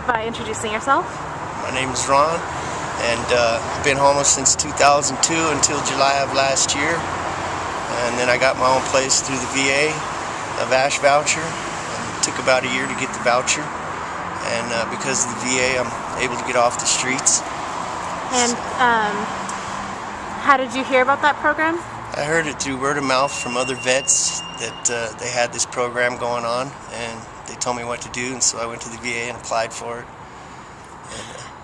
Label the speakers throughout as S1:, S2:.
S1: by introducing yourself.
S2: My name is Ron, and I've been homeless since 2002 until July of last year. And then I got my own place through the VA, a VASH voucher. It took about a year to get the voucher, and because of the VA, I'm able to get off the streets.
S1: And how did you hear about that program?
S2: I heard it through word of mouth from other vets that they had this program going on, and they told me what to do, and so I went to the VA and applied for it.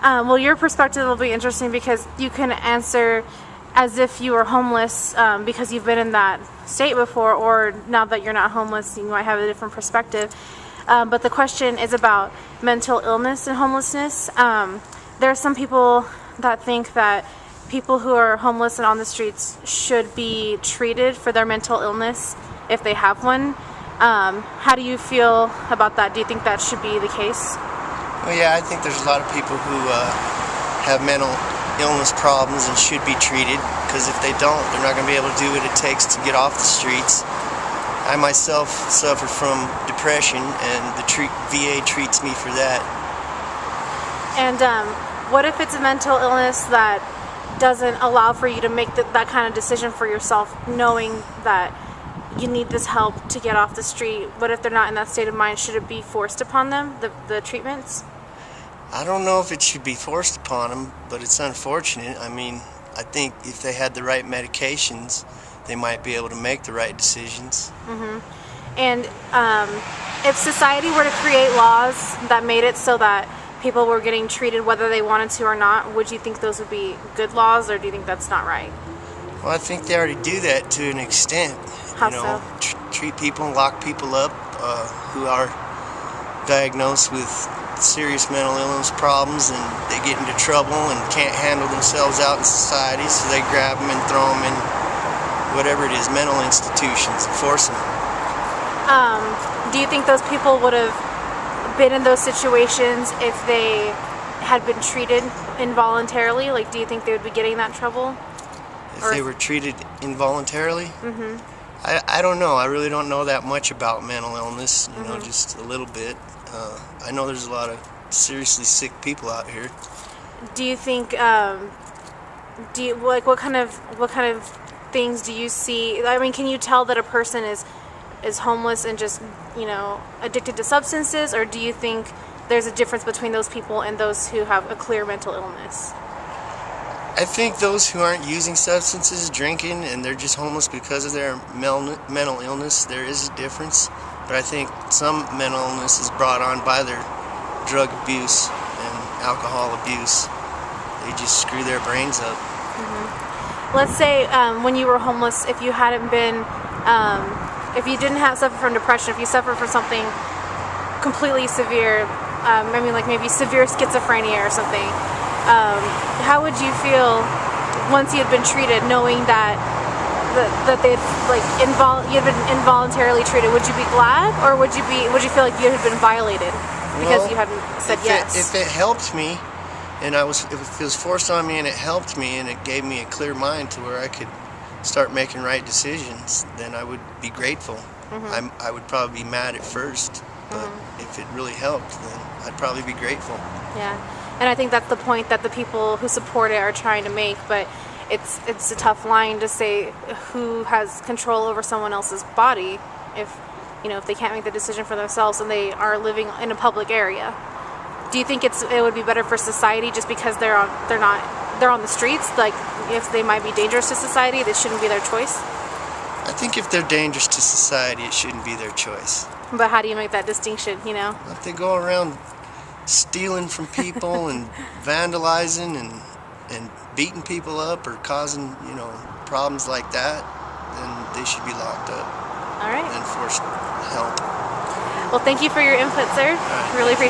S1: Well, your perspective will be interesting because you can answer as if you were homeless because you've been in that state before, or now that you're not homeless, you might have a different perspective. But the question is about mental illness and homelessness. There are some people that think that people who are homeless and on the streets should be treated for their mental illness if they have one. How do you feel about that? Do you think that should be the case?
S2: Well, yeah, I think there's a lot of people who have mental illness problems and should be treated, because if they don't, they're not going to be able to do what it takes to get off the streets. I myself suffer from depression, and the VA treats me for that.
S1: And what if it's a mental illness that doesn't allow for you to make that kind of decision for yourself, knowing that you need this help to get off the street? What if they're not in that state of mind? Should it be forced upon them, the treatments?
S2: I don't know if it should be forced upon them, but it's unfortunate. I mean, I think if they had the right medications, they might be able to make the right decisions.
S1: Mm-hmm. And if society were to create laws that made it so that people were getting treated whether they wanted to or not, would you think those would be good laws, or do you think that's not right?
S2: Well, I think they already do that to an extent.
S1: How so?
S2: Treat people and lock people up who are diagnosed with serious mental illness problems, and they get into trouble and can't handle themselves out in society, so they grab them and throw them in whatever it is, mental institutions, and force them.
S1: Do you think those people would have been in those situations if they had been treated involuntarily? Like, do you think they would be getting that trouble?
S2: If they were treated involuntarily?
S1: Mm-hmm.
S2: I don't know. I really don't know that much about mental illness, you know, just a little bit. I know there's a lot of seriously sick people out here.
S1: Do you think, what kind of things do you see? I mean, can you tell that a person is homeless and just, addicted to substances, or do you think there's a difference between those people and those who have a clear mental illness?
S2: I think those who aren't using substances, drinking, and they're just homeless because of their mental illness, there is a difference. But I think some mental illness is brought on by their drug abuse and alcohol abuse. They just screw their brains up.
S1: Mm-hmm. Let's say when you were homeless, if you hadn't been, if you didn't suffer from depression, if you suffered from something completely severe, like maybe severe schizophrenia or something, how would you feel once you had been treated, knowing that they'd you'd been involuntarily treated? Would you be glad, or would you feel like you had been violated because you hadn't said yes?
S2: If it helped me, and if it was forced on me and it helped me and it gave me a clear mind to where I could start making right decisions, then I would be grateful. Mm-hmm. I would probably be mad at first, but if it really helped, then I'd probably be grateful.
S1: Yeah. And I think that's the point that the people who support it are trying to make, but it's a tough line to say who has control over someone else's body if they can't make the decision for themselves and they are living in a public area. Do you think it would be better for society just because they're on the streets? Like, if they might be dangerous to society, this shouldn't be their choice?
S2: I think if they're dangerous to society, it shouldn't be their choice.
S1: But how do you make that distinction,
S2: If they go around stealing from people and vandalizing and beating people up or causing, problems like that, then they should be locked up.
S1: All right.
S2: And forced help.
S1: Well, thank you for your input, sir.
S2: Right.
S1: Really appreciate it.